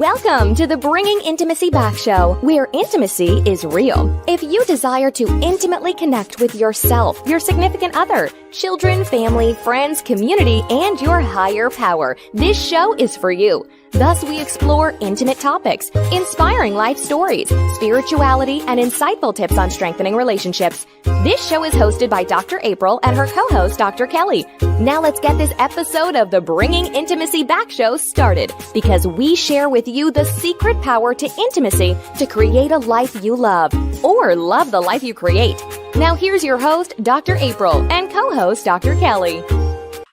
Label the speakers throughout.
Speaker 1: Welcome to the Bringing Intimacy Back show, where intimacy is real. If you desire to intimately connect with yourself, your significant other, children, family, friends, community, and your higher power, this show is for you. Thus, we explore intimate topics, inspiring life stories, spirituality, and insightful tips on strengthening relationships. This show is hosted by Dr. April and her co-host, Dr. Kelly. Now let's get this episode of the Bringing Intimacy Back show started, because we share with you the secret power to intimacy to create a life you love, or love the life you create. Now here's your host, Dr. April, and co-host, Dr. Kelly.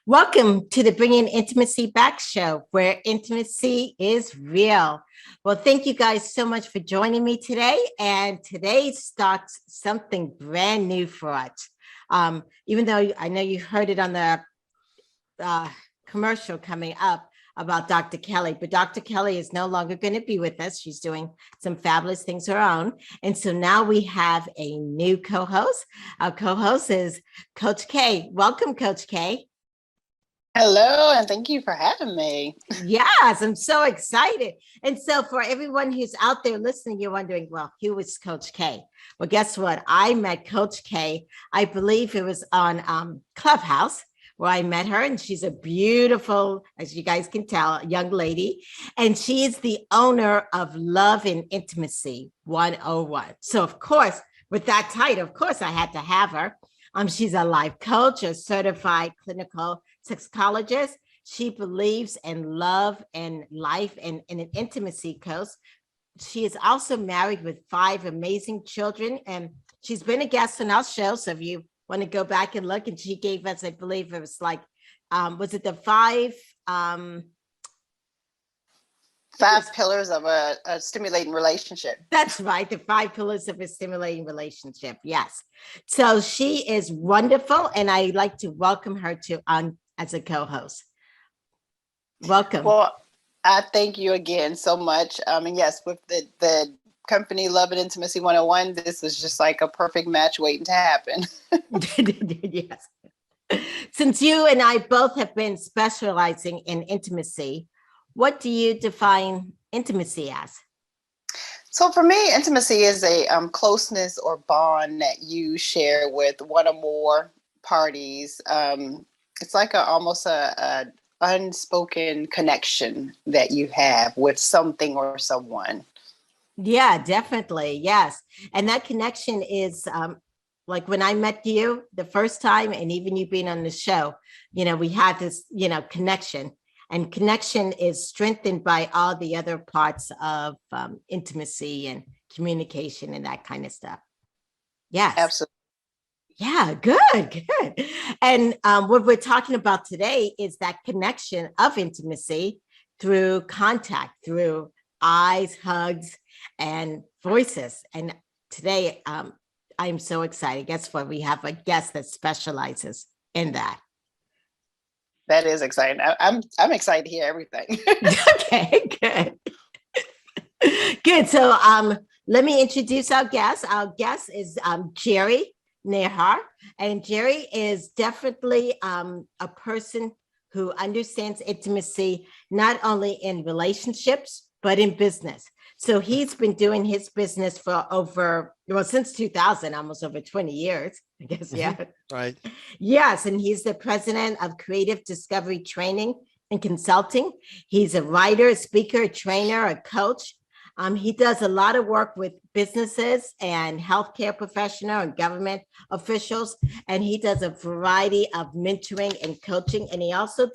Speaker 2: Welcome to the Bringing Intimacy Back show, where intimacy is real. Well, thank you guys so much for joining me today. And today starts something brand new for us. Even though I know you heard it on the commercial coming up about Dr. Kelly, but Dr. Kelly is no longer going to be with us. She's doing some fabulous things of her own. And so now we have a new co-host. Our co-host is Coach K. Welcome, Coach K.
Speaker 3: Hello, and thank you for having me.
Speaker 2: Yes, I'm so excited. And so for everyone who's out there listening, you're wondering, well, who is Coach K? Well, guess what? I met Coach K. I believe it was on Clubhouse where I met her, and she's a beautiful, as you guys can tell, young lady. And she is the owner of Love and Intimacy 101. So of course, with that title, of course, I had to have her. She's a life coach, a certified clinical sexologist. She believes in love and life and an intimacy coach. She is also married with 5 amazing children, and she's been a guest on our show. So if you want to go back and look, and she gave us, I believe it was like, was it the 5
Speaker 3: pillars of a stimulating relationship.
Speaker 2: That's right. The 5 pillars of a stimulating relationship. Yes. So she is wonderful. And I'd like to welcome her on as a co-host. Welcome.
Speaker 3: Well, I thank you again so much. And yes, with the company Love and Intimacy 101, this is just like a perfect match waiting to happen.
Speaker 2: Yes. Since you and I both have been specializing in intimacy, what do you define intimacy as?
Speaker 3: So for me, intimacy is a closeness or bond that you share with one or more parties. It's like almost a unspoken connection that you have with something or someone.
Speaker 2: Yeah, definitely. Yes. And that connection is like when I met you the first time, and even you being on the show, we had this, connection. And connection is strengthened by all the other parts of intimacy and communication and that kind of stuff. Yes.
Speaker 3: Absolutely.
Speaker 2: Yeah, good. And what we're talking about today is that connection of intimacy through contact, through eyes, hugs, and voices. And today, I'm so excited. Guess what? We have a guest that specializes in that.
Speaker 3: That is exciting. I'm excited to hear everything.
Speaker 2: Okay, good. So let me introduce our guest. Our guest is Jerry Nehr, and Jerry is definitely a person who understands intimacy not only in relationships but in business. So he's been doing his business for since 2000, almost over 20 years, I guess. Yeah.
Speaker 4: Right.
Speaker 2: Yes. And he's the president of Creative Discovery Training and Consulting. He's a writer, a speaker, a trainer, a coach. He does a lot of work with businesses and healthcare professionals and government officials. And he does a variety of mentoring and coaching. And he also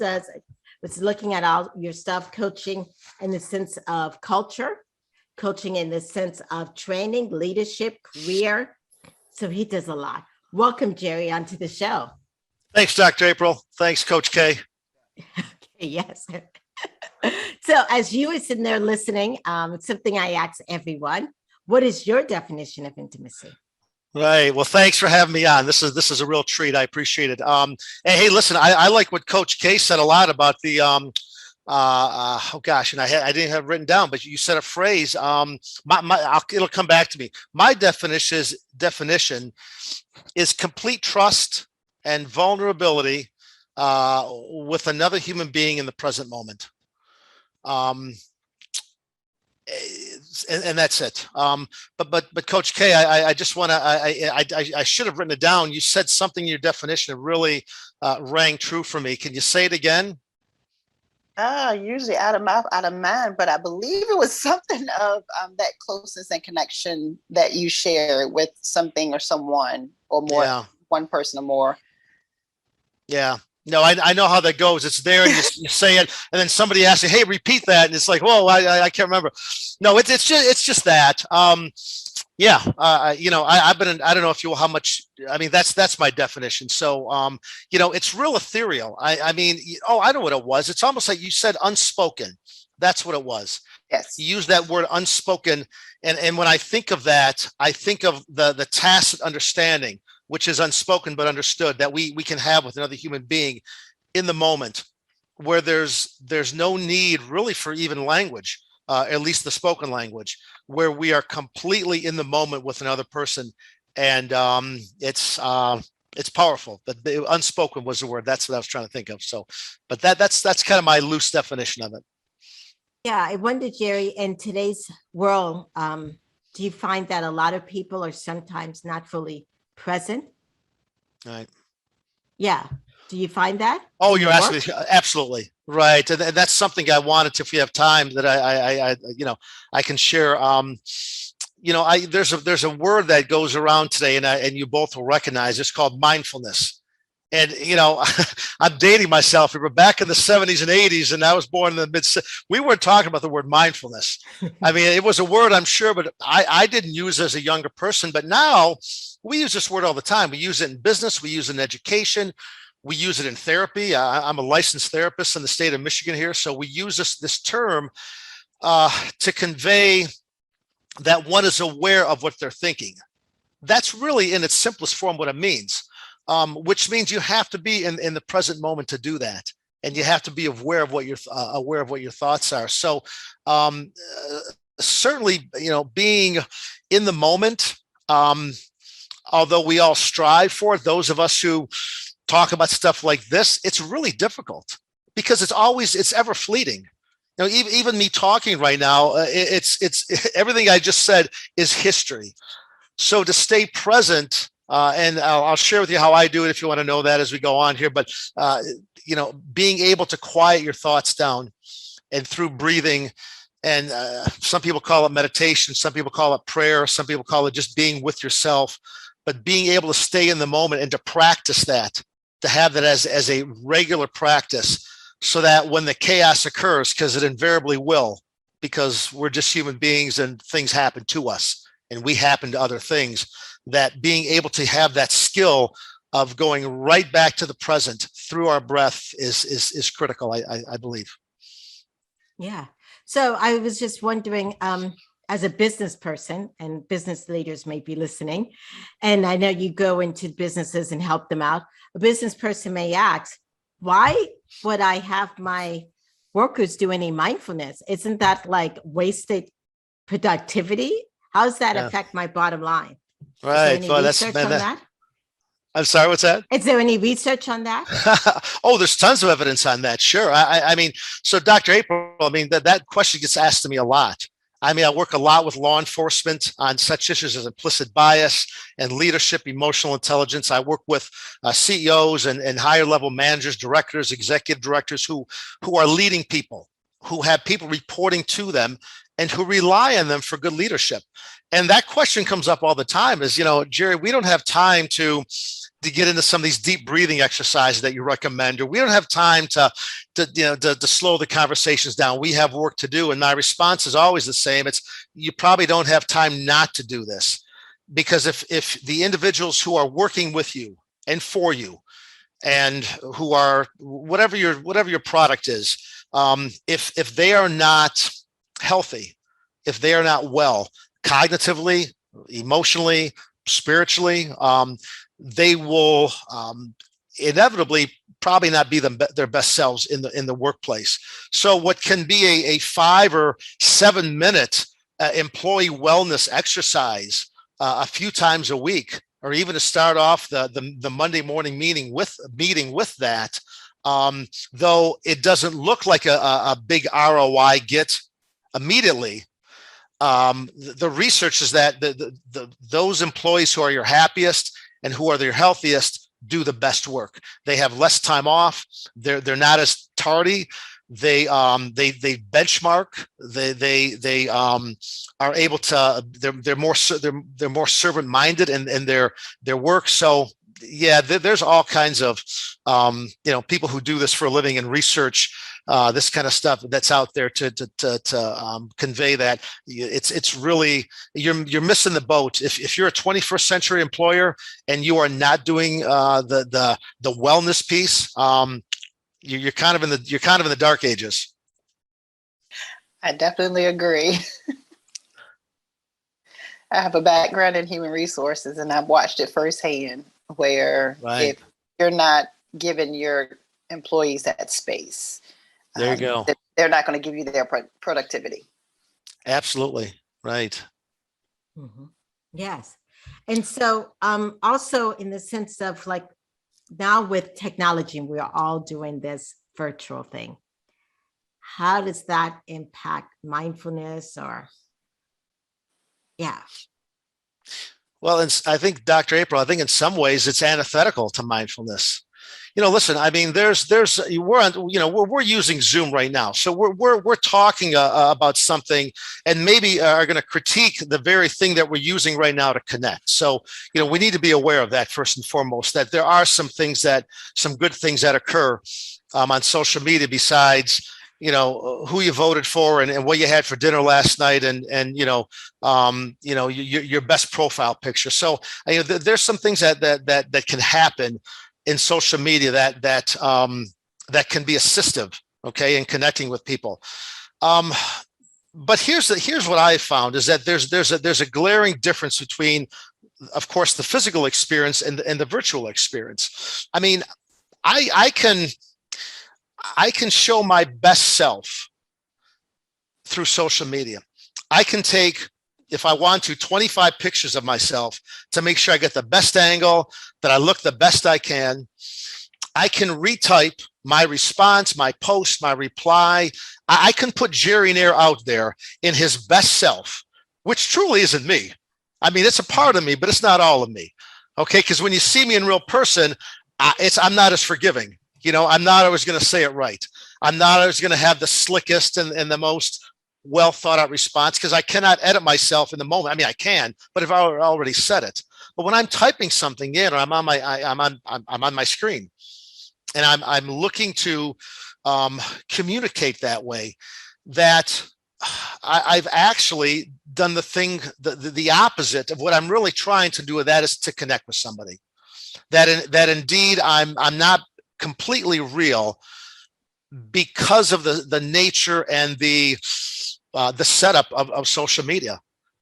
Speaker 2: was looking at all your stuff, coaching in the sense of culture, coaching in the sense of training, leadership, career. So he does a lot. Welcome, Jerry, onto the show.
Speaker 4: Thanks, Dr. April. Thanks, Coach K.
Speaker 2: Okay, yes. So as you were sitting there listening, it's something I ask everyone. What is your definition of intimacy?
Speaker 4: Right. Well, thanks for having me on. This is a real treat. I appreciate it. And hey, listen, I like what Coach K said a lot about the oh gosh, and I didn't have it written down, but you said a phrase. It'll come back to me. My definition is complete trust and vulnerability with another human being in the present moment. and that's it. But Coach K, I just want to, I should have written it down. You said something in your definition that really rang true for me. Can you say it again?
Speaker 3: Usually out of mouth, out of mind, but I believe it was something of that closeness and connection that you share with something or someone or more, one person or more.
Speaker 4: Yeah. No, I know how that goes. It's there, and you say it, and then somebody asks you, "Hey, repeat that," and it's like, "Whoa, I can't remember." No, it's just that. I've been in, I don't know if you how much. I mean, that's my definition. So, it's real ethereal. I mean, I know what it was. It's almost like you said unspoken. That's what it was.
Speaker 3: Yes.
Speaker 4: You use that word unspoken, and when I think of that, I think of the tacit understanding, which is unspoken but understood, that we can have with another human being in the moment, where there's no need really for even language, at least the spoken language, where we are completely in the moment with another person, and it's powerful. But the unspoken was the word. That's what I was trying to think of. So, but that's kind of my loose definition of it.
Speaker 2: Yeah, I wonder, Jerry, in today's world, do you find that a lot of people are sometimes not fully present?
Speaker 4: Right.
Speaker 2: Yeah. Do you find that?
Speaker 4: Oh, you're asking me, absolutely right, and that's something I wanted to, if we have time, that I can share. There's a word that goes around today, and you both will recognize. It's called mindfulness. And, I'm dating myself. We were back in the 70s and 80s, and I was born in the mid. We weren't talking about the word mindfulness. I mean, it was a word, I'm sure, but I didn't use it as a younger person. But now we use this word all the time. We use it in business. We use it in education. We use it in therapy. I'm a licensed therapist in the state of Michigan here. So we use this term to convey that one is aware of what they're thinking. That's really, in its simplest form, what it means. Which means you have to be in the present moment to do that, and you have to be aware of what your thoughts are. So certainly, being in the moment, although we all strive for it, those of us who talk about stuff like this, it's really difficult because it's ever fleeting. Even me talking right now, it's everything I just said is history. So to stay present. And I'll share with you how I do it if you want to know that as we go on here. But, being able to quiet your thoughts down, and through breathing, and some people call it meditation, some people call it prayer, some people call it just being with yourself, but being able to stay in the moment and to practice that, to have that as a regular practice, so that when the chaos occurs, because it invariably will, because we're just human beings and things happen to us and we happen to other things, that being able to have that skill of going right back to the present through our breath is critical, I believe.
Speaker 2: Yeah. So I was just wondering, as a business person, and business leaders may be listening, and I know you go into businesses and help them out, a business person may ask, why would I have my workers do any mindfulness? Isn't that like wasted productivity? How does that affect my bottom line?
Speaker 4: Right.
Speaker 2: Is there any research on that?
Speaker 4: I'm sorry, what's that?
Speaker 2: Is there any research on that?
Speaker 4: Oh, there's tons of evidence on that. Sure. I mean, so Dr. April, I mean, that question gets asked to me a lot. I mean, I work a lot with law enforcement on such issues as implicit bias and leadership, emotional intelligence. I work with CEOs and higher level managers, directors, executive directors who are leading people, who have people reporting to them and who rely on them for good leadership. And that question comes up all the time is, Jerry, we don't have time to get into some of these deep breathing exercises that you recommend, or we don't have time to slow the conversations down. We have work to do. And my response is always the same. It's, you probably don't have time not to do this, because if the individuals who are working with you and for you, and who are whatever your product is, if they are not healthy, if they are not well, cognitively, emotionally, spiritually, they will inevitably probably not be their best selves in the workplace. So what can be a 5 or 7 minute employee wellness exercise a few times a week, or even to start off the Monday morning meeting with that, though it doesn't look like a big ROI get immediately, the research is that those employees who are your happiest and who are your healthiest do the best work. They have less time off. They're not as tardy. They benchmark. They are able to. They're more servant minded in their work. So yeah, there's all kinds of people who do this for a living and research this kind of stuff that's out there to convey that it's really you're missing the boat if you're a 21st century employer and you are not doing the wellness piece. You're kind of in the dark ages.
Speaker 3: I definitely agree. I have a background in human resources, and I've watched it firsthand. Where if you're not giving your employees that space,
Speaker 4: there you go.
Speaker 3: They're not going to give you their productivity.
Speaker 4: Absolutely right.
Speaker 2: Mm-hmm. Yes, and so also in the sense of like now with technology, we are all doing this virtual thing. How does that impact mindfulness or? Yeah.
Speaker 4: Well, I think, Dr. April, I think in some ways it's antithetical to mindfulness. Listen, I mean, we're using Zoom right now. So we're talking about something and maybe are going to critique the very thing that we're using right now to connect. So, we need to be aware of that first and foremost, that there are some good things that occur on social media besides who you voted for and what you had for dinner last night and your best profile picture. So there's some things that can happen in social media that can be assistive, okay, in connecting with people. But here's what I found is that there's a glaring difference between, of course, the physical experience and the virtual experience. I mean, I can show my best self through social media. I can take, if I want to, 25 pictures of myself to make sure I get the best angle, that I look the best I can. I can retype my response, my post, my reply. I can put Jerry Nehr out there in his best self, which truly isn't me. I mean, it's a part of me, but it's not all of me. Okay, because when you see me in real person, I'm not as forgiving. I'm not always going to say it right. I'm not always going to have the slickest and the most well thought out response because I cannot edit myself in the moment. I mean, I can, but if I already said it. But when I'm typing something in, or I'm on my screen, and I'm looking to communicate that way, that I've actually done the opposite of what I'm really trying to do. With that is to connect with somebody. That indeed I'm not completely real because of the nature and the setup of social media,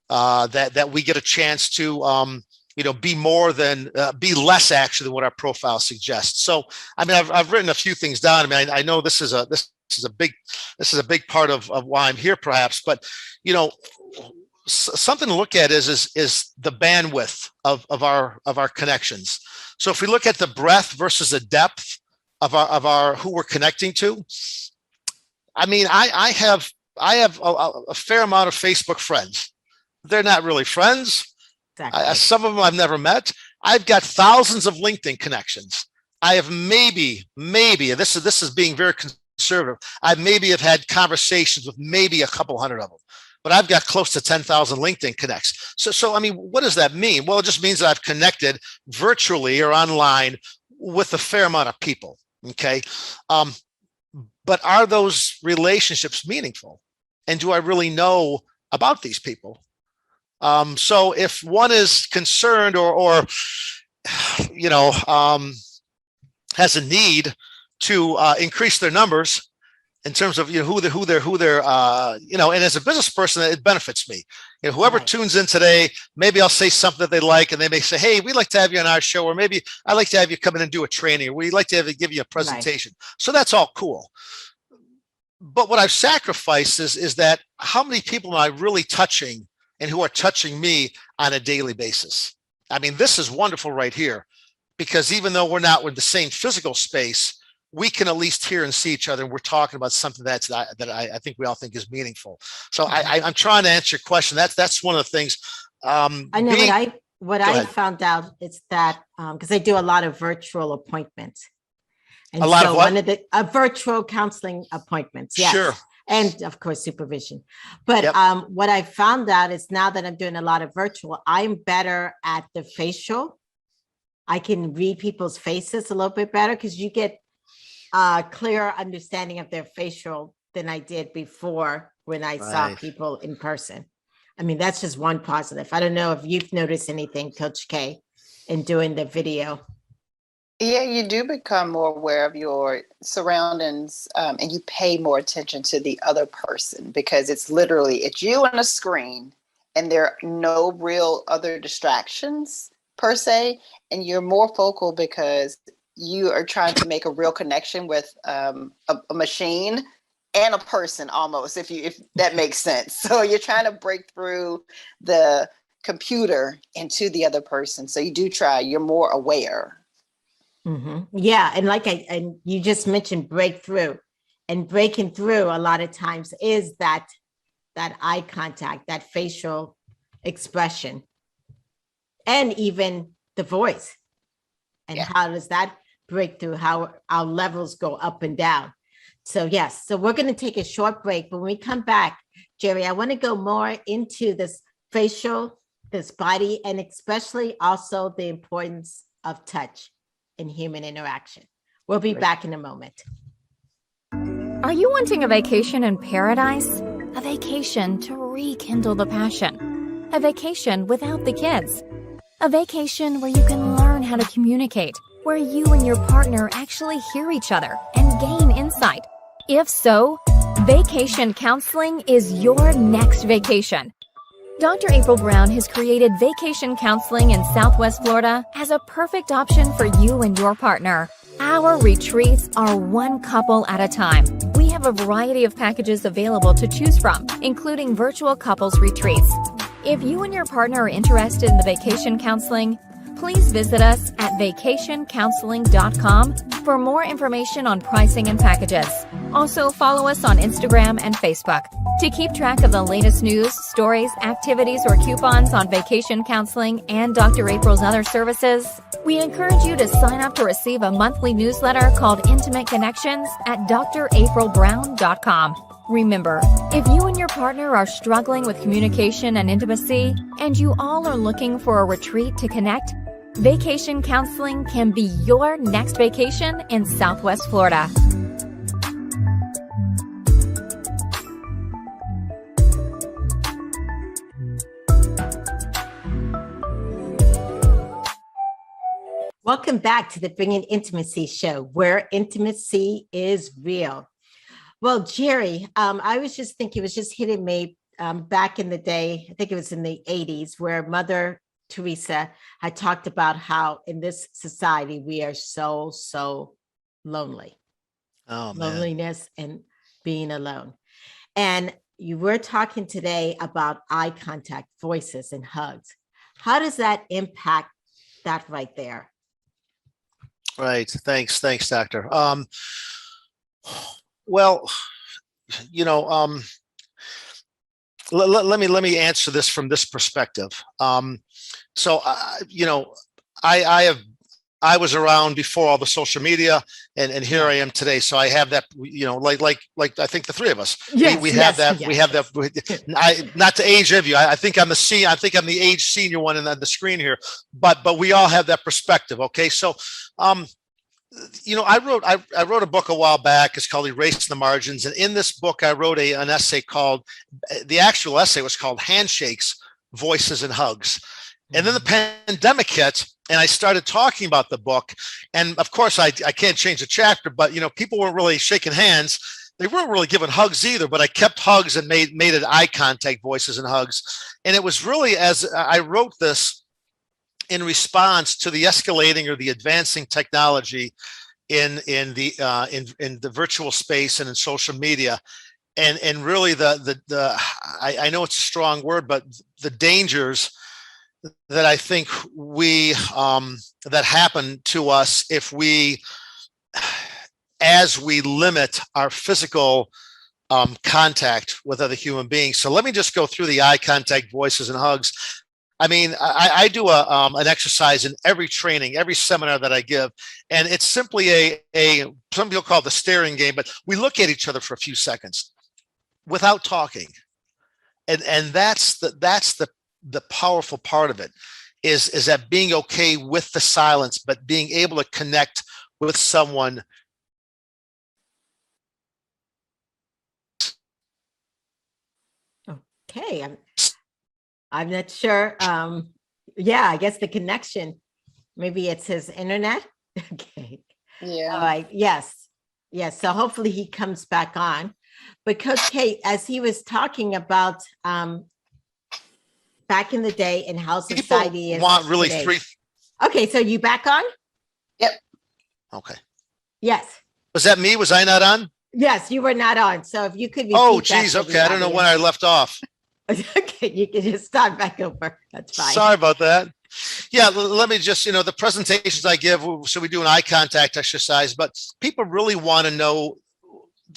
Speaker 4: that we get a chance to be less actually than what our profile suggests. So I mean, I've written a few things down. I mean, I know this is a big part of why I'm here, perhaps, but something to look at is the bandwidth of our connections. So if we look at the breadth versus the depth of our who we're connecting to, I mean, I have a fair amount of Facebook friends. They're not really friends. Exactly. Some of them I've never met. I've got thousands of LinkedIn connections. I have maybe this is being very conservative. I maybe have had conversations with maybe a couple hundred of them, but I've got close to 10,000 LinkedIn connects. So I mean, what does that mean? Well, it just means that I've connected virtually or online with a fair amount of people. Okay. But are those relationships meaningful? And do I really know about these people? So if one is concerned or has a need to increase their numbers in terms of who they're and as a business person, it benefits me. Whoever
Speaker 2: Right.
Speaker 4: tunes in today, maybe I'll say something that they like, and they may say, "Hey, we'd like to have you on our show," or maybe I'd like to have you come in and do a training, or we'd like to give you a presentation. Right. So that's all cool. But what I've sacrificed is that how many people am I really touching and who are touching me on a daily basis? I mean, this is wonderful right here, because even though we're not in the same physical space, we can at least hear and see each other, and we're talking about something that I think we all think is meaningful. So I'm trying to answer your question. That's one of the things.
Speaker 2: I know what I found out is that because I do a lot of virtual appointments, and so one of the virtual counseling appointments, yes. Sure. And of course, supervision. But what I found out is now that I'm doing a lot of virtual, I'm better at the facial. I can read people's faces a little bit better because you get a clearer understanding of their facial than I did before when I saw people in person. I mean, that's just one positive. I don't know if you've noticed anything, Coach K, in doing the video.
Speaker 3: Yeah, you do become more aware of your surroundings, and you pay more attention to the other person because it's you on a screen and there are no real other distractions per se. And you're more focal because you are trying to make a real connection with a machine and a person almost, if that makes sense. So you're trying to break through the computer into the other person. So you're more aware.
Speaker 2: Mm-hmm. Yeah. And you just mentioned breakthrough, and breaking through a lot of times is that eye contact, that facial expression, and even the voice. And how does that break through, how our levels go up and down. So yes, so we're going to take a short break. But when we come back, Jerry, I want to go more into this facial, this body, and especially also the importance of touch in human interaction. We'll be back in a moment.
Speaker 1: Are you wanting a vacation in paradise? A vacation to rekindle the passion? A vacation without the kids? A vacation where you can learn how to communicate, where you and your partner actually hear each other and gain insight? If so, vacation counseling is your next vacation. Dr. April Brown has created vacation counseling in Southwest Florida as a perfect option for you and your partner. Our retreats are one couple at a time. We have a variety of packages available to choose from, including virtual couples retreats. If you and your partner are interested in the vacation counseling, please visit us at vacationcounseling.com for more information on pricing and packages. Also, follow us on Instagram and Facebook. To keep track of the latest news, stories, activities, or coupons on vacation counseling and Dr. April's other services, we encourage you to sign up to receive a monthly newsletter called Intimate Connections at draprilbrown.com. Remember, if you and your partner are struggling with communication and intimacy, and you all are looking for a retreat to connect, vacation counseling can be your next vacation in Southwest Florida.
Speaker 2: Welcome back to the Bringing Intimacy show, where intimacy is real. Well, Jerry, I was just thinking, it was just hitting me back in the day, I think it was in the 80s, where Mother Teresa had talked about how in this society, we are so lonely. Oh, man. Loneliness and being alone. And you were talking today about eye contact, voices, and hugs. How does that impact that right there?
Speaker 4: Right. Thanks, Doctor. Well, let me answer this from this perspective. I was around before all the social media, and here I am today. So I have that, like I think the three of us, we have that. Not to age of you. I think I'm the age senior one on the screen here, but we all have that perspective. Okay, so. I wrote a book a while back. It's called Erasing the Margins. And in this book, I wrote an essay the actual essay was called Handshakes, Voices, and Hugs. And then the pandemic hit, and I started talking about the book. And of course, I can't change the chapter, but, people weren't really shaking hands. They weren't really giving hugs either, but I kept hugs and made it eye contact, voices, and hugs. And it was really, as I wrote this, in response to the escalating or the advancing technology in the virtual space and in social media, and really I know it's a strong word, but the dangers that I think that happen to us if we as we limit our physical contact with other human beings. So let me just go through the eye contact, voices, and hugs. I mean, I do an exercise in every training, every seminar that I give, and it's simply some people call it the staring game, but we look at each other for a few seconds without talking, and that's the powerful part of it is that being okay with the silence, but being able to connect with someone.
Speaker 2: Okay, I'm not sure. Yeah, I guess the connection, maybe it's his internet. Okay.
Speaker 3: Yeah.
Speaker 2: All right. Yes. Yes. So hopefully he comes back on. But Coach K, as he was talking about back in the day and how society is
Speaker 4: want really
Speaker 2: today.
Speaker 4: three.
Speaker 2: Okay, so you back on?
Speaker 3: Yep.
Speaker 4: Okay.
Speaker 2: Yes.
Speaker 4: Was that me? Was I not on?
Speaker 2: Yes, you were not on. So if you could.
Speaker 4: Oh, geez. Okay. I don't know when I left off.
Speaker 2: Okay, you can just start back over. That's fine.
Speaker 4: Sorry about that. Yeah, let me just, the presentations I give, so we do an eye contact exercise, but people really want to know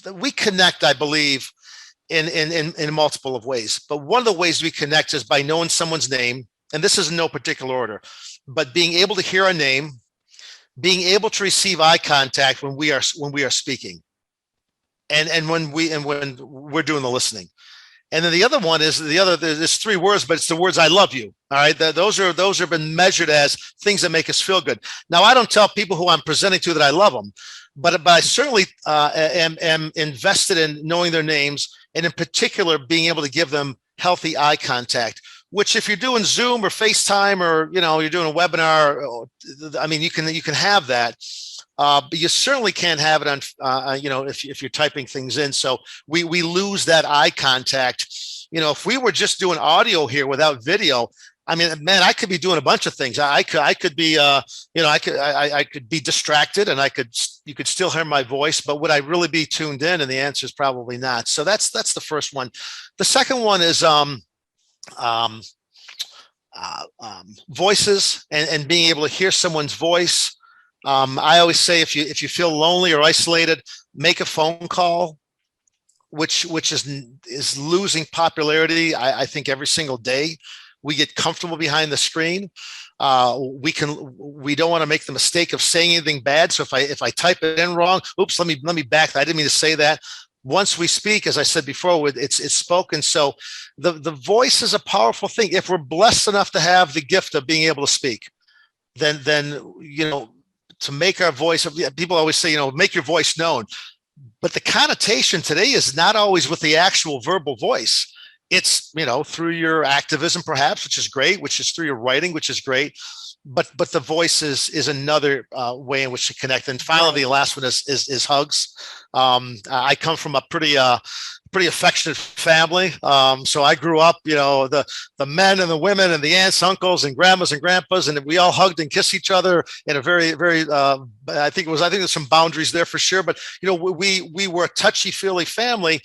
Speaker 4: that we connect, I believe, in multiple of ways. But one of the ways we connect is by knowing someone's name, and this is in no particular order, but being able to hear our name, being able to receive eye contact when we are speaking, and when we're doing the listening. And then the other one is there's 3 words, but it's the words "I love you." All right. Those have been measured as things that make us feel good. Now, I don't tell people who I'm presenting to that I love them, but I certainly am invested in knowing their names, and in particular, being able to give them healthy eye contact, which if you're doing Zoom or FaceTime or, you're doing a webinar, I mean, you can have that. But you certainly can't have it on, if you're typing things in. So we lose that eye contact. If we were just doing audio here without video, I mean, man, I could be doing a bunch of things. I could be, I could be distracted, and you could still hear my voice, but would I really be tuned in? And the answer is probably not. So that's the first one. The second one is voices and being able to hear someone's voice. I always say if you feel lonely or isolated, make a phone call, which is losing popularity. I think every single day we get comfortable behind the screen. We don't want to make the mistake of saying anything bad. So if I type it in wrong, oops, let me back. I didn't mean to say that. Once we speak, as I said before, it's spoken. So the voice is a powerful thing. If we're blessed enough to have the gift of being able to speak, then to make our voice, people always say, make your voice known. But the connotation today is not always with the actual verbal voice. It's, through your activism, perhaps, which is great, which is through your writing, which is great. But the voice is another way in which to connect. And finally, the last one is hugs. I come from a pretty affectionate family. So I grew up, the men and the women and the aunts, uncles and grandmas and grandpas, and we all hugged and kissed each other in a very, very, I think there's some boundaries there for sure. But, we were a touchy-feely family.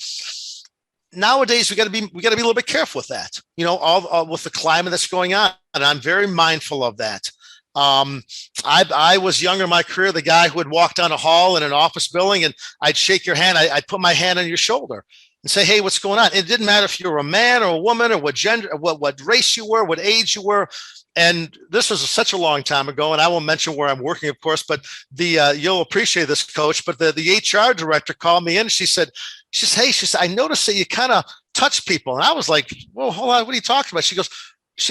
Speaker 4: Nowadays, we got to be a little bit careful with that, all with the climate that's going on. And I'm very mindful of that. I was younger in my career, the guy who would walk down a hall in an office building and I'd shake your hand. I'd put my hand on your shoulder and say, hey, what's going on? It didn't matter if you were a man or a woman or what gender, what race you were, what age you were. And this was such a long time ago, and I won't mention where I'm working, of course, but you'll appreciate this, Coach, but the HR director called me in. She said, hey, I noticed that you kind of touch people. And I was like, well, hold on, what are you talking about? She goes,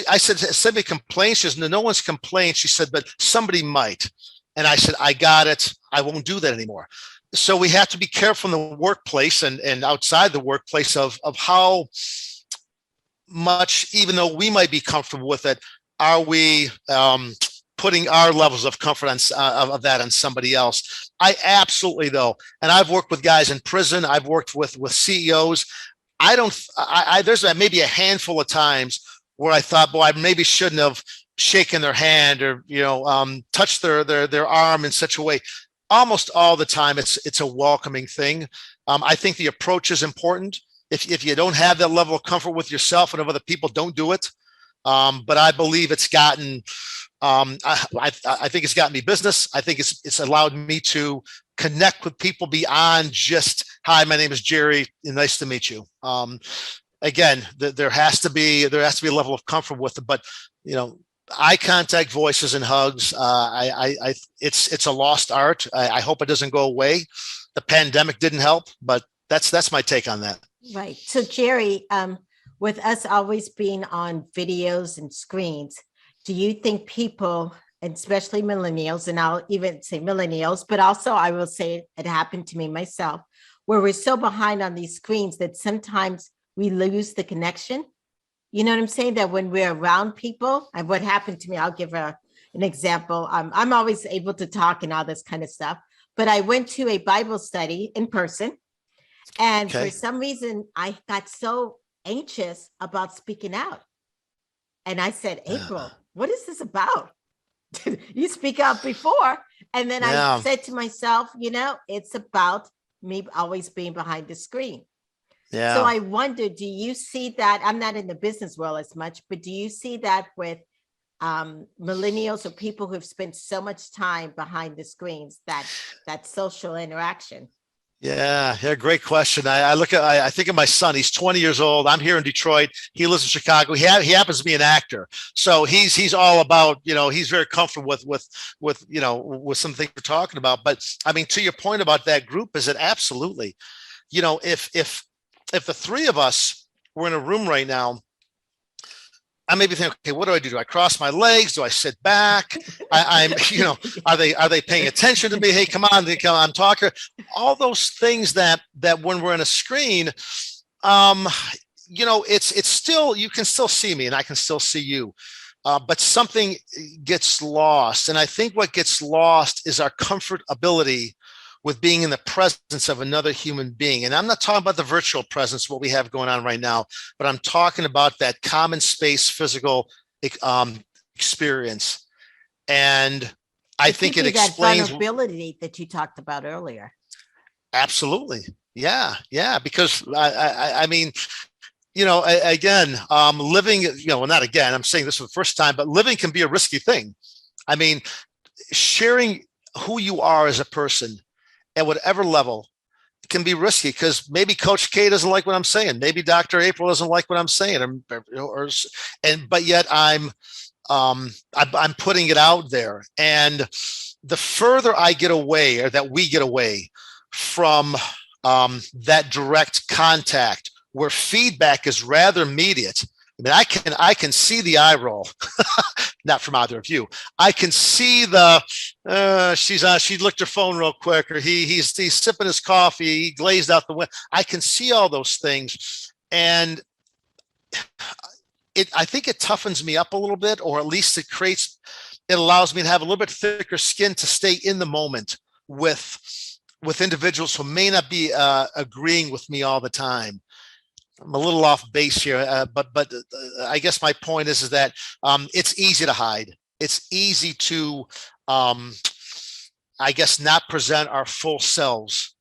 Speaker 4: I said, somebody complained. She says, no one's complained. She said, but somebody might. And I said, I got it. I won't do that anymore. So we have to be careful in the workplace and outside the workplace of how much, even though we might be comfortable with it, are we putting our levels of comfort of that on somebody else? I absolutely, though. And I've worked with guys in prison. I've worked with CEOs. There's maybe a handful of times where I thought, boy, I maybe shouldn't have shaken their hand or, touched their arm in such a way. Almost all the time, it's a welcoming thing. I think the approach is important. If you don't have that level of comfort with yourself and of other people, don't do it. But I believe it's gotten, I think it's gotten me business. I think it's allowed me to connect with people beyond just, hi, my name is Jerry, and nice to meet you. Again, there has to be a level of comfort with it, but eye contact, voices, and hugs. It's a lost art. I hope it doesn't go away. The pandemic didn't help, but that's my take on that.
Speaker 2: Right. So Jerry, with us always being on videos and screens, do you think people, and especially millennials, and I'll even say millennials, but also I will say it happened to me myself, where we're so behind on these screens that sometimes we lose the connection? You know what I'm saying? That when we're around people, and what happened to me, I'll give an example. I'm always able to talk and all this kind of stuff, but I went to a Bible study in person. And for some reason, I got so anxious about speaking out. And I said, April, what is this about? You speak out before. And then I said to myself, it's about me always being behind the screen. Yeah. So I wonder, do you see that? I'm not in the business world as much, but do you see that with millennials or people who've spent so much time behind the screens, that social interaction?
Speaker 4: Yeah, great question. I think of my son. He's 20 years old. I'm here in Detroit. He lives in Chicago. He happens to be an actor, so he's all about, he's very comfortable with some things we're talking about. But I mean, to your point about that group, is it absolutely, if the three of us were in a room right now, I may be thinking, okay, what do I do? Do I cross my legs? Do I sit back? I'm, are they paying attention to me? Hey, come on, I'm talking. All those things that when we're on a screen, it's still, you can still see me and I can still see you, but something gets lost. And I think what gets lost is our comfortability with being in the presence of another human being. And I'm not talking about the virtual presence, what we have going on right now, but I'm talking about that common space, physical experience. And I think it explains
Speaker 2: that vulnerability that you talked about earlier.
Speaker 4: Absolutely. Yeah. Because I mean, again, living, well, not again, I'm saying this for the first time, but living can be a risky thing. I mean, sharing who you are as a person at whatever level can be risky, because maybe Coach K doesn't like what I'm saying. Maybe Dr. April doesn't like what I'm saying, but yet I'm putting it out there. And the further I get away, or that we get away from that direct contact, where feedback is rather immediate. I mean, I can see the eye roll, not from either of you. I can see the she looked her phone real quick, or he's sipping his coffee, he glazed out the window. I can see all those things, and I think it toughens me up a little bit, or at least it allows me to have a little bit thicker skin to stay in the moment with individuals who may not be agreeing with me all the time. I'm a little off base here, but I guess my point is that it's easy to hide. It's easy to, I guess, not present our full selves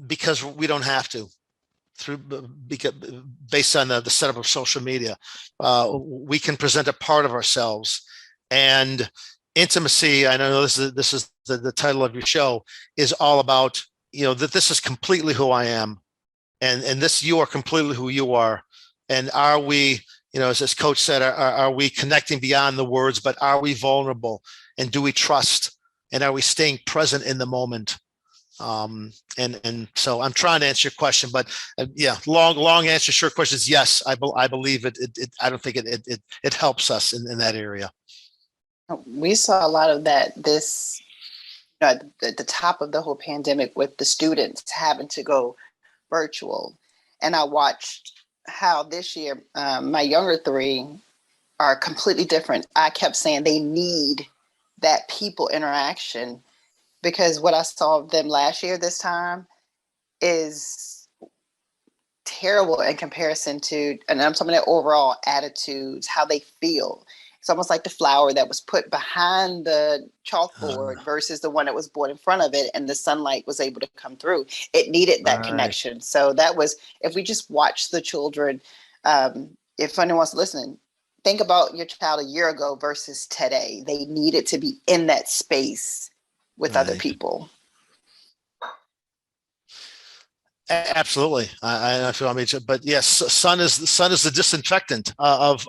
Speaker 4: because we don't have to. Based on the setup of social media, we can present a part of ourselves. And intimacy, I know this is the title of your show, is all about, that this is completely who I am. And this, you are completely who you are. And are we, as Coach said, are we connecting beyond the words, but are we vulnerable? And do we trust? And are we staying present in the moment? And so I'm trying to answer your question, but long answer, short question is yes. I believe it. I don't think it helps us in that area.
Speaker 3: We saw a lot of that at the top of the whole pandemic, with the students having to go virtual. And I watched how this year, my younger three are completely different. I kept saying they need that people interaction, because what I saw of them last year, this time, is terrible in comparison to, and I'm talking about their overall attitudes, how they feel. It's almost like the flower that was put behind the chalkboard versus the one that was brought in front of it, and the sunlight was able to come through. It needed that connection. So that was, if we just watch the children, if anyone's listening, think about your child a year ago versus today. They needed to be in that space with other people.
Speaker 4: Absolutely. I feel. I mean, but yes, sun is the disinfectant of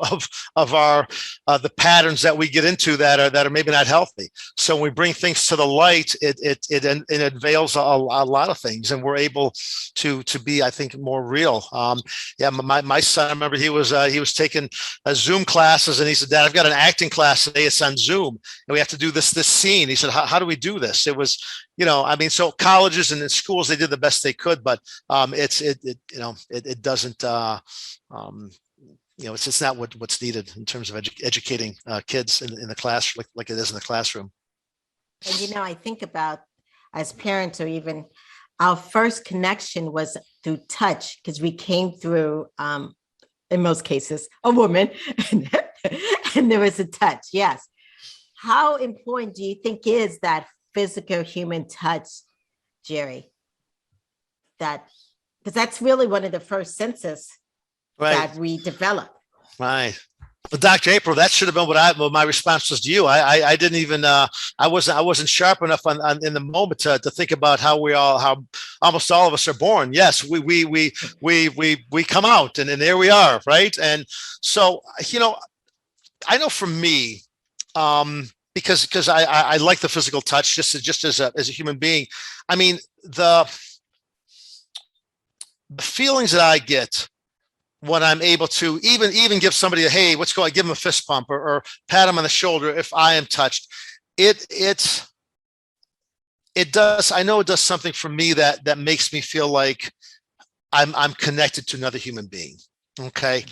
Speaker 4: our the patterns that we get into that are maybe not healthy. So when we bring things to the light, it unveils a lot of things, and we're able to be, I think, more real. Yeah, my son, I remember he was taking Zoom classes, and he said, "Dad, I've got an acting class today. It's on Zoom, and we have to do this scene." He said, "How do we do this?" It was, I mean, so colleges and schools, they did the best they could, but it doesn't it's not what's needed in terms of educating kids in the class like it is in the classroom.
Speaker 2: And I think about, as parents, or even our first connection was through touch, because we came through, in most cases, a woman, and there was a touch. Yes. How important do you think is that physical human touch, Jerry? Because that's really one of the first senses that we develop.
Speaker 4: Right. But Dr. April, that should have been what my response was to you. I didn't even I wasn't sharp enough in the moment to think about how almost all of us are born. Yes, we come out, and there we are, right? And so I know for me, because I like the physical touch just as a human being. I mean, the feelings that I get when I'm able to even give somebody a, hey, what's going on, give them a fist pump or pat them on the shoulder if I am touched, it does, I know it does something for me that makes me feel like I'm connected to another human being. Okay.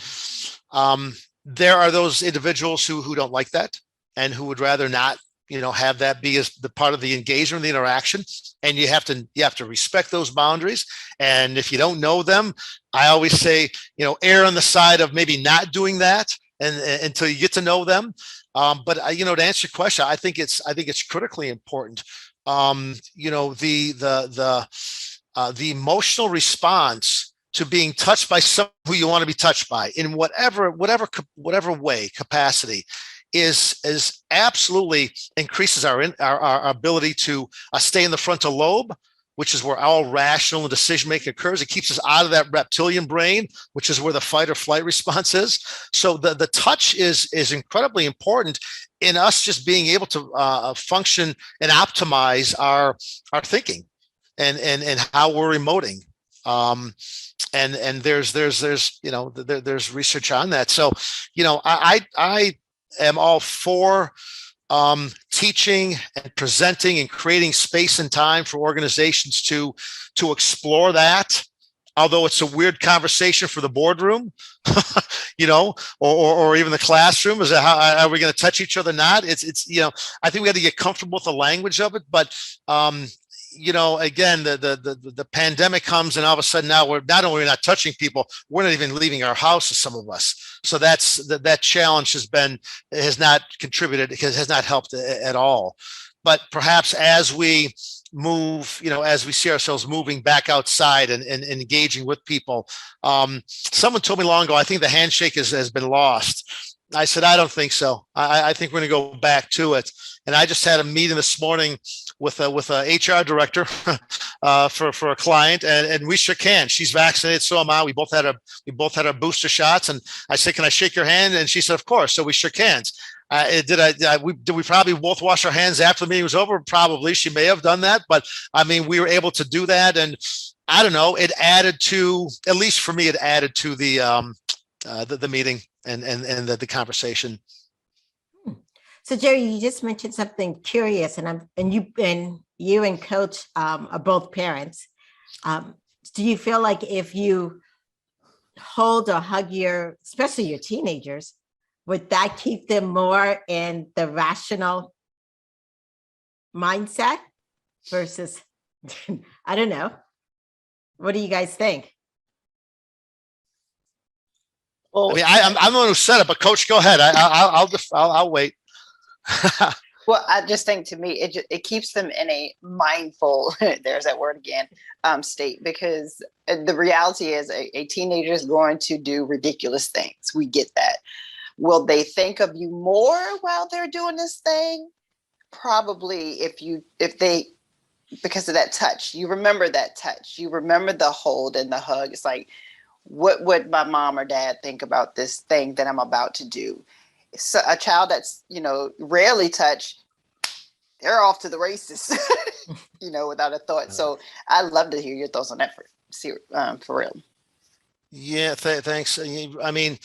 Speaker 4: There are those individuals who don't like that and who would rather not have that be as the part of the engagement, the interaction, and you have to respect those boundaries. And if you don't know them, I always say, err on the side of maybe not doing that and until you get to know them. But to answer your question, I think it's critically important. The emotional response to being touched by someone who you want to be touched by in whatever way, capacity, is absolutely increases our ability to stay in the frontal lobe, which is where all rational and decision making occurs. It keeps us out of that reptilian brain, which is where the fight or flight response is. So the touch is incredibly important in us just being able to function and optimize our thinking and how we're emoting. And there's research on that. So I am all for teaching and presenting and creating space and time for organizations to explore that. Although it's a weird conversation for the boardroom, or even the classroom, is how are we going to touch each other? Not. It's I think we have to get comfortable with the language of it, but again, the pandemic comes, and all of a sudden now we're not only not touching people, we're not even leaving our houses, some of us. So that challenge has not contributed, because it has not helped at all. But perhaps as we move, as we see ourselves moving back outside and engaging with people, someone told me long ago, I think the handshake has been lost. I said, I don't think so. I think we're going to go back to it. And I just had a meeting this morning with a HR director for a client, and we shook hands. She's vaccinated, so am I. We both had our booster shots, and I said, "Can I shake your hand?" And she said, "Of course." So we shook hands. Did we probably both wash our hands after the meeting was over? Probably. She may have done that, but I mean, we were able to do that, and I don't know. It added to, at least for me, the meeting and the conversation.
Speaker 2: So Jerry, you just mentioned something curious, and you and Coach are both parents. Do you feel like if you hold or hug especially your teenagers, would that keep them more in the rational mindset versus, I don't know. What do you guys think?
Speaker 4: Well, I mean, I'm the one who said it, but Coach, go ahead. I'll wait.
Speaker 3: Well, I just think, to me, it keeps them in a mindful, there's that word again, state, because the reality is a teenager is going to do ridiculous things. We get that. Will they think of you more while they're doing this thing? Probably, if they because of that touch. You remember that touch. You remember the hold and the hug. It's like, what would my mom or dad think about this thing that I'm about to do? So a child that's, rarely touched, they're off to the races, without a thought. So I'd love to hear your thoughts on that for real.
Speaker 4: Yeah, thanks. I mean,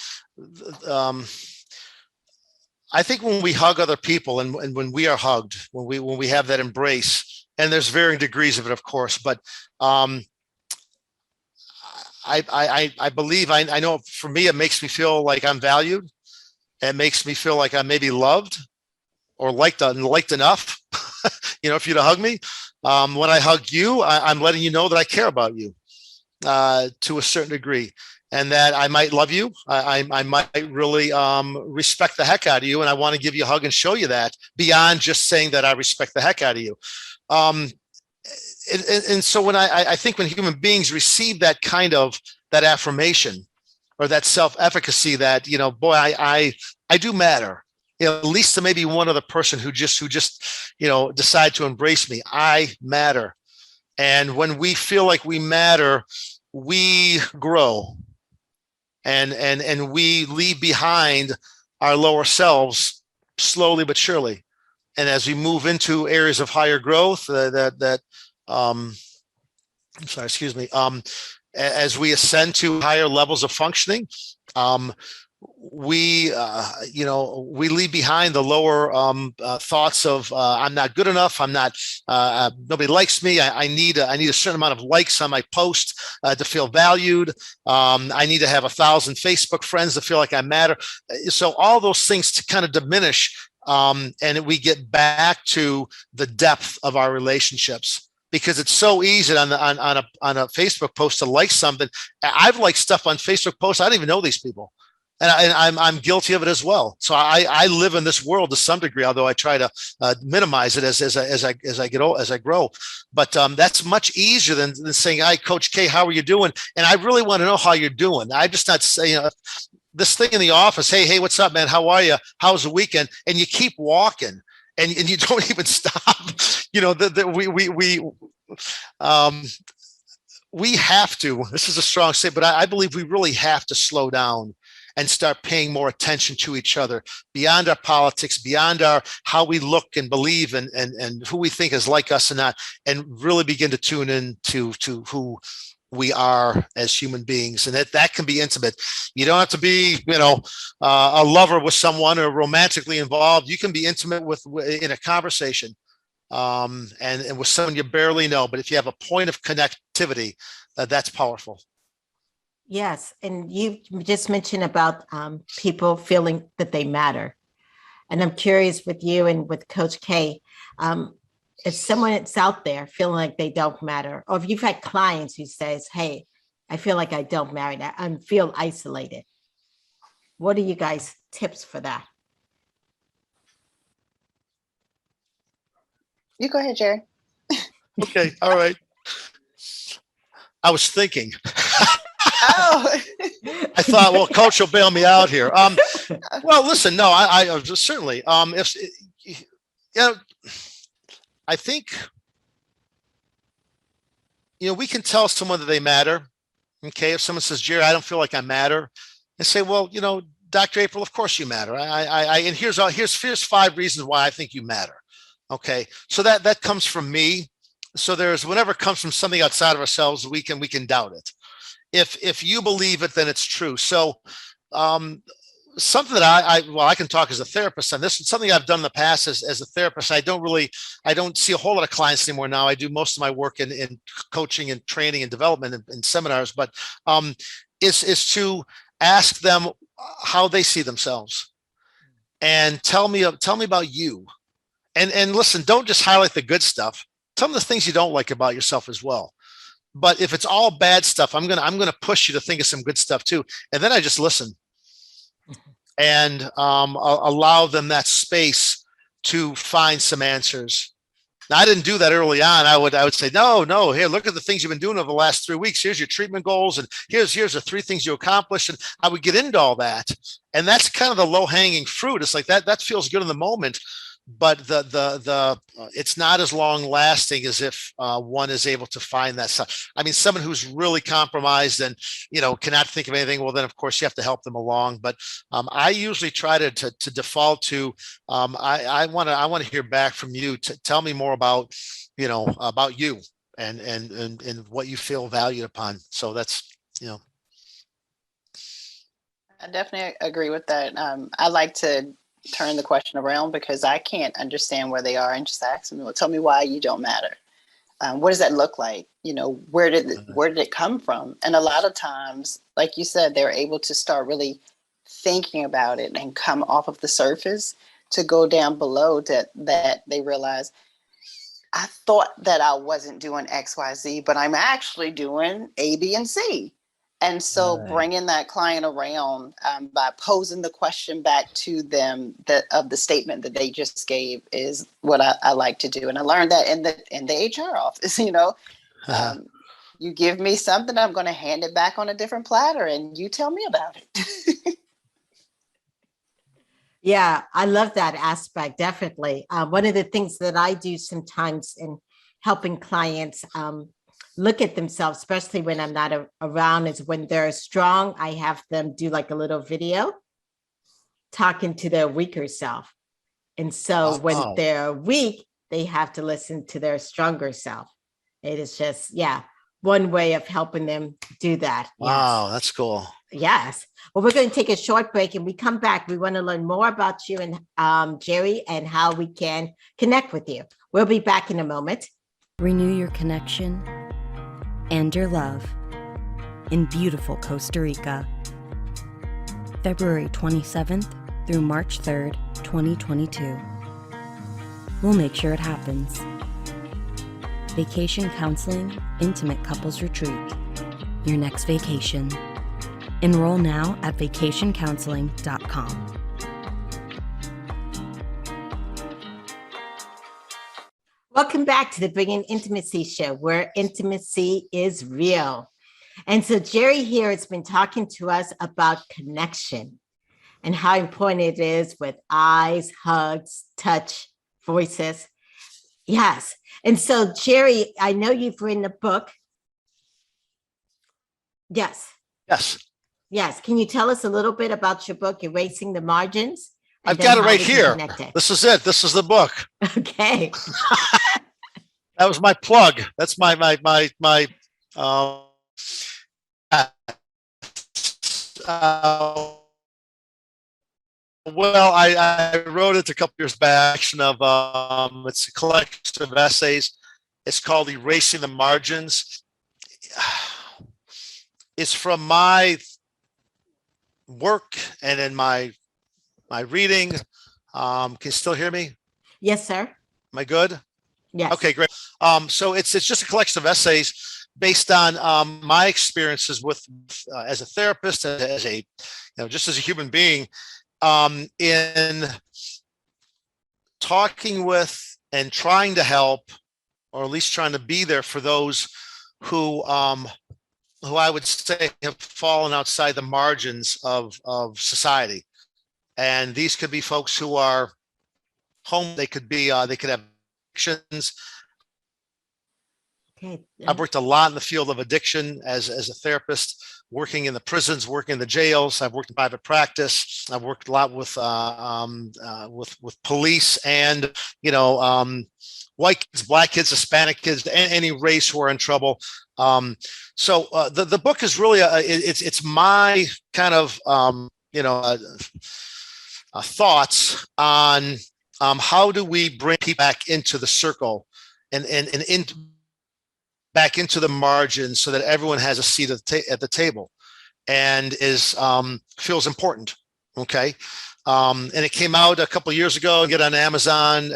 Speaker 4: I think when we hug other people and when we are hugged, when we have that embrace, and there's varying degrees of it, of course, but I believe, I know for me, it makes me feel like I'm valued. It makes me feel like I'm maybe loved or liked enough, for you to hug me. When I hug you, I'm letting you know that I care about you to a certain degree, and that I might love you. I might really respect the heck out of you, and I want to give you a hug and show you that beyond just saying that I respect the heck out of you. And so when I think when human beings receive that kind of that affirmation or that self-efficacy that, boy, I do matter, at least to maybe one other person who just decide to embrace me. I matter. And when we feel like we matter, we grow and we leave behind our lower selves slowly but surely. And as we move into areas of higher growth, as we ascend to higher levels of functioning, we leave behind the lower thoughts of I'm not good enough. I'm not. Nobody likes me. I need a certain amount of likes on my post to feel valued. I need to have 1,000 Facebook friends to feel like I matter. So all those things to kind of diminish, and we get back to the depth of our relationships. Because it's so easy on a Facebook post to like something. I've liked stuff on Facebook posts. I don't even know these people, and I'm guilty of it as well. So I live in this world to some degree, although I try to minimize it as I grow. But that's much easier than saying, "Hi, Coach K, how are you doing?" And I really want to know how you're doing. I'm just not saying this thing in the office. Hey, what's up, man? How are you? How's the weekend? And you keep walking. And you don't even stop. We have to. This is a strong statement, but I believe we really have to slow down and start paying more attention to each other beyond our politics, beyond our how we look and believe and who we think is like us and not, and really begin to tune in to who we are as human beings. And that can be intimate. You don't have to be, a lover with someone or romantically involved. You can be intimate in a conversation and with someone you barely know. But if you have a point of connectivity, that's powerful.
Speaker 2: Yes. And you just mentioned about people feeling that they matter. And I'm curious with you and with Coach K, if someone that's out there feeling like they don't matter, or if you've had clients who says, "Hey, I feel like I don't matter, I feel isolated." What are you guys' tips for that?
Speaker 3: You go ahead, Jerry.
Speaker 4: Okay. All right. I was thinking.
Speaker 3: Oh.
Speaker 4: I thought, well, Coach will bail me out here. Well, listen, no, I certainly, I think, we can tell someone that they matter. Okay. If someone says, "Jerry, I don't feel like I matter," and say, "Well, Dr. April, of course you matter. And here's 5 reasons why I think you matter." Okay. So that comes from me. So whenever it comes from something outside of ourselves, we can doubt it. If you believe it, then it's true. So, something that I can talk as a therapist on this. It's something I've done in the past as a therapist. I don't see a whole lot of clients anymore now. I do most of my work in coaching and training and development and seminars, but is to ask them how they see themselves and tell me about you. And listen, don't just highlight the good stuff. Tell them the things you don't like about yourself as well. But if it's all bad stuff, I'm gonna push you to think of some good stuff too. And then I just listen. And allow them that space to find some answers. Now, I didn't do that early on. I would say, no, here, look at the things you've been doing over the last 3 weeks. Here's your treatment goals, and here's the 3 things you accomplished. And I would get into all that. And that's kind of the low-hanging fruit. It's like that feels good in the moment. but it's not as long lasting as if one is able to find that stuff. I mean, someone who's really compromised and, cannot think of anything, well, then of course you have to help them along. But I usually try to default to, I want to hear back from you to tell me more about, about you and what you feel valued upon. So that's,
Speaker 3: I definitely agree with that. I like to turn the question around because I can't understand where they are and just ask them, well, tell me why you don't matter. What does that look like? Where did it come from? And a lot of times, like you said, they're able to start really thinking about it and come off of the surface to go down below that they realize, I thought that I wasn't doing X, Y, Z, but I'm actually doing A, B, and C. And so bringing that client around by posing the question back to them of the statement that they just gave is what I like to do. And I learned that in the HR office, you give me something, I'm going to hand it back on a different platter and you tell me about it.
Speaker 2: Yeah, I love that aspect. Definitely. One of the things that I do sometimes in helping clients look at themselves, especially when I'm not around, is when they're strong, I have them do like a little video talking to their weaker self. And so when they're weak, they have to listen to their stronger self. It is just, one way of helping them do that.
Speaker 4: Wow, yes. That's cool.
Speaker 2: Yes. Well, we're going to take a short break and we come back. We want to learn more about you and Jerry and how we can connect with you. We'll be back in a moment.
Speaker 5: Renew your connection and your love in beautiful Costa Rica. February 27th through March 3rd, 2022. We'll make sure it happens. Vacation Counseling Intimate Couples Retreat. Your next vacation. Enroll now at vacationcounseling.com.
Speaker 2: Welcome back to the Bringing Intimacy Show, where intimacy is real. And so Jerry here has been talking to us about connection and how important it is with eyes, hugs, touch, voices. Yes. And so Jerry, I know you've written a book. Yes.
Speaker 4: Yes.
Speaker 2: Yes. Can you tell us a little bit about your book, Erasing the Margins?
Speaker 4: I've got it right here. This is it. This is the book.
Speaker 2: Okay.
Speaker 4: That was my plug. That's my well, I wrote it a couple years back of it's a collection of essays. It's called Erasing the Margins. It's from my work and in my reading. Can you still hear me?
Speaker 2: Yes, sir.
Speaker 4: Am I good?
Speaker 2: Yes.
Speaker 4: Okay, great. So it's just a collection of essays based on my experiences with as a therapist, as a just as a human being, in talking with and trying to help, or at least trying to be there for those who I would say have fallen outside the margins of society. And these could be folks who are home. They could have addictions.
Speaker 2: Okay.
Speaker 4: I've worked a lot in the field of addiction as a therapist, working in the prisons, working in the jails. I've worked in private practice. I've worked a lot with police and white kids, black kids, Hispanic kids, any race who are in trouble. So the book is really it's my kind of thoughts on how do we bring people back into the circle and back into the margins so that everyone has a seat at the table and feels important. Okay. And it came out a couple of years ago. Get on Amazon.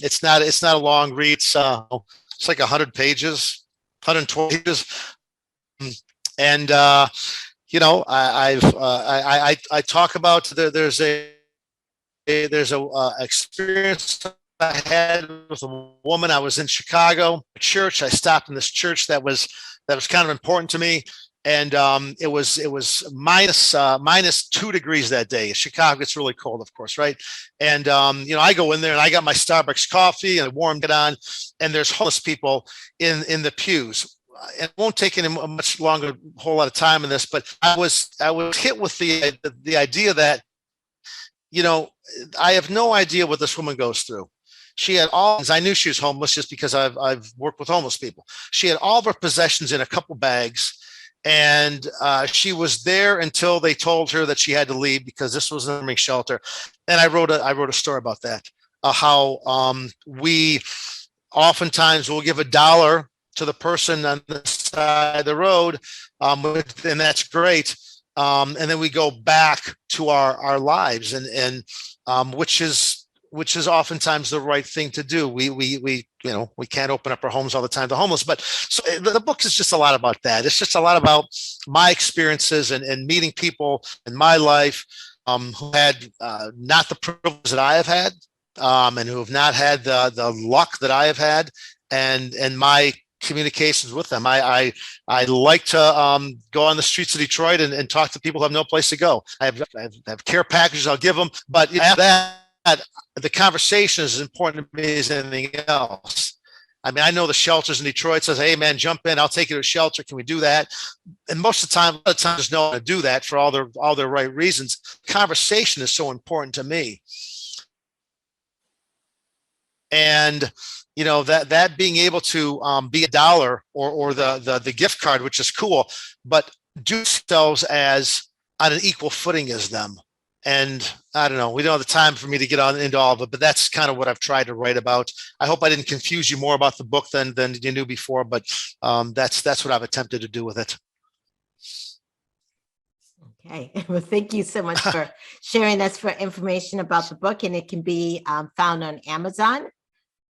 Speaker 4: It's not a long read. It's like 100 pages, 120 pages. And I talk about there's a experience I had with a woman. I was in Chicago church. I stopped in this church that was kind of important to me. And it was minus 2 degrees that day. Chicago gets really cold, of course, right? And I go in there and I got my Starbucks coffee and I warmed it on, and there's homeless people in the pews. It won't take any much longer, a whole lot of time in this, but I was hit with the idea that, I have no idea what this woman goes through. She had I knew she was homeless just because I've worked with homeless people. She had all of her possessions in a couple bags, and she was there until they told her that she had to leave because this was an shelter. And I wrote a story about that, how we oftentimes will give $1 to the person on the side of the road, and that's great. And then we go back to our lives, and which is oftentimes the right thing to do. We can't open up our homes all the time to homeless, but so the book is just a lot about that. It's just a lot about my experiences and meeting people in my life who had not the privilege that I have had, and who have not had the luck that I have had, and my communications with them. I like to go on the streets of Detroit and talk to people who have no place to go. I have care packages I'll give them, but after that, the conversation is as important to me as anything else. I mean, I know the shelters in Detroit says, "Hey man, jump in. I'll take you to a shelter. Can we do that?" And most of the time, a lot of times, no one to do that for all their right reasons. Conversation is so important to me, and that being able to be $1 or the gift card, which is cool, but do themselves as on an equal footing as them. And I don't know, we don't have the time for me to get on into all of it, but that's kind of what I've tried to write about. I hope I didn't confuse you more about the book than you knew before, but that's what I've attempted to do with it.
Speaker 2: Okay. Well, thank you so much for sharing us for information about the book, and it can be found on Amazon,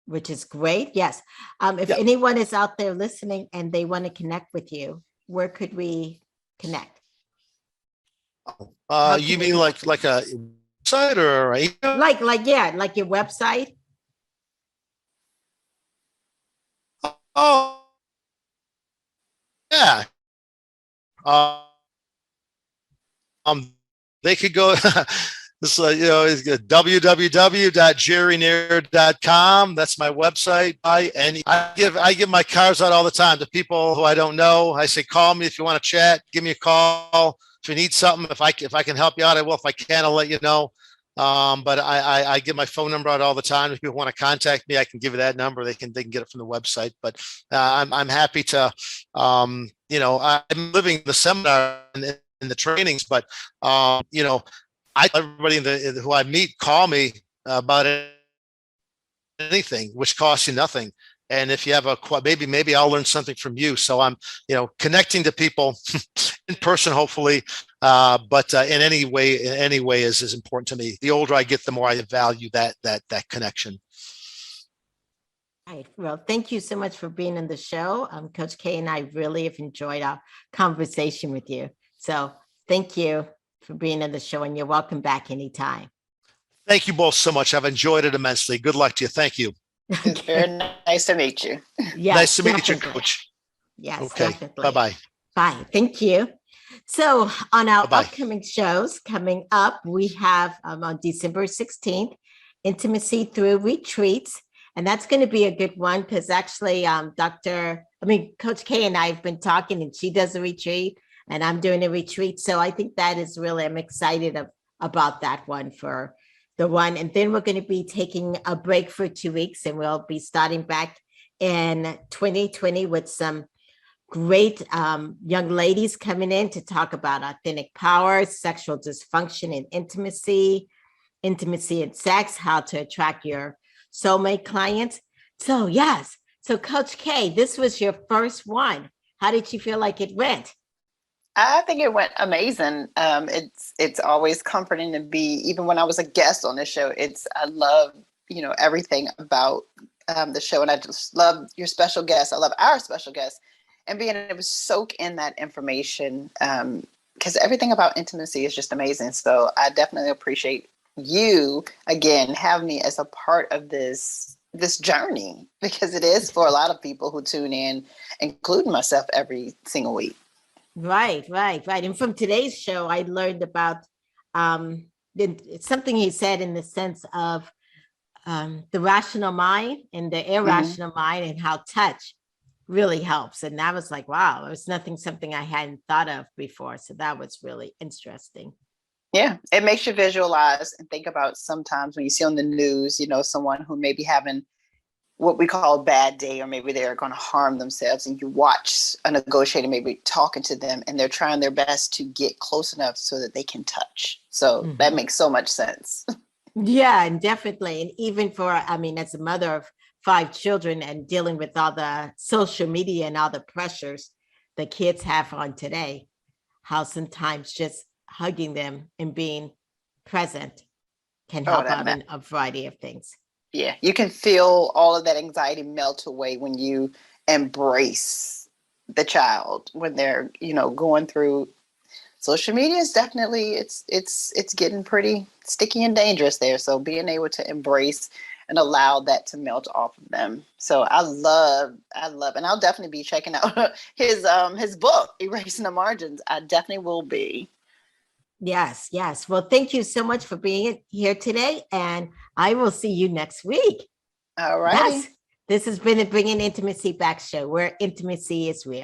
Speaker 2: which is great. Yes. If anyone is out there listening and they want to connect with you, where could we connect?
Speaker 4: You mean like a website or
Speaker 2: like your website?
Speaker 4: Oh, yeah. They could go this is www.jerrynehr.com. That's my website. And I give my cards out all the time to people who I don't know. I say, call me if you want to chat. Give me a call if you need something. If I can help you out, I will. If I can, I'll let you know. But I give my phone number out all the time. If people want to contact me, I can give you that number. They can get it from the website. But I'm happy to. I'm living the seminar and the trainings, but everybody who I meet call me about anything, which costs you nothing. And if you have maybe I'll learn something from you. So I'm, connecting to people in person, hopefully. But in any way is important to me. The older I get, the more I value that connection.
Speaker 2: Right. Well, thank you so much for being on the show. Coach K and I really have enjoyed our conversation with you. So thank you for being on the show, and you're welcome back anytime.
Speaker 4: Thank you both so much. I've enjoyed it immensely. Good luck to you. Thank you.
Speaker 3: It's very nice to meet you.
Speaker 2: Yes,
Speaker 4: nice to meet you,
Speaker 2: definitely.
Speaker 4: Coach.
Speaker 2: Yes,
Speaker 4: okay.
Speaker 2: Definitely.
Speaker 4: Bye-bye.
Speaker 2: Bye. Thank you. So on our upcoming shows coming up, we have on December 16th, Intimacy Through Retreats. And that's going to be a good one because actually Coach K and I have been talking, and she does a retreat and I'm doing a retreat. So I think that is really, I'm excited about that one for the one. And then we're going to be taking a break for 2 weeks, and we'll be starting back in 2020 with some great young ladies coming in to talk about authentic power, sexual dysfunction and intimacy and sex, how to attract your soulmate clients. So yes. So Coach K, this was your first one. How did you feel like it went?
Speaker 3: I think it went amazing. It's always comforting to be, even when I was a guest on the show, I love, everything about the show. And I just love your special guests. I love our special guests, and being able to soak in that information, because everything about intimacy is just amazing. So I definitely appreciate you again having me as a part of this journey, because it is for a lot of people who tune in, including myself, every single week.
Speaker 2: Right. And from today's show, I learned about it's something he said in the sense of the rational mind and the
Speaker 3: Mhm.
Speaker 2: irrational mind, and how touch really helps. And that was like, wow, it was something I hadn't thought of before. So that was really interesting.
Speaker 3: Yeah, it makes you visualize and think about sometimes when you see on the news, someone who may be having what we call a bad day, or maybe they're going to harm themselves, and you watch a negotiator maybe talking to them, and they're trying their best to get close enough so that they can touch. So that
Speaker 2: Mhm.
Speaker 3: makes so much sense.
Speaker 2: Yeah, and definitely. And even for, I mean, as a mother of 5 children and dealing with all the social media and all the pressures the kids have on today, how sometimes just hugging them and being present can
Speaker 3: Oh,
Speaker 2: help out in a variety of things.
Speaker 3: yeah, you can feel all of that anxiety melt away when you embrace the child when they're, going through. Social media is definitely, it's getting pretty sticky and dangerous there. So being able to embrace and allow that to melt off of them. So I love, and I'll definitely be checking out his book, Erasing the Margins. I definitely will be.
Speaker 2: Yes. Well, thank you so much for being here today. And I will see you next week.
Speaker 3: All righty.
Speaker 2: Yes. This has been the Bringing Intimacy Back show, where intimacy is real.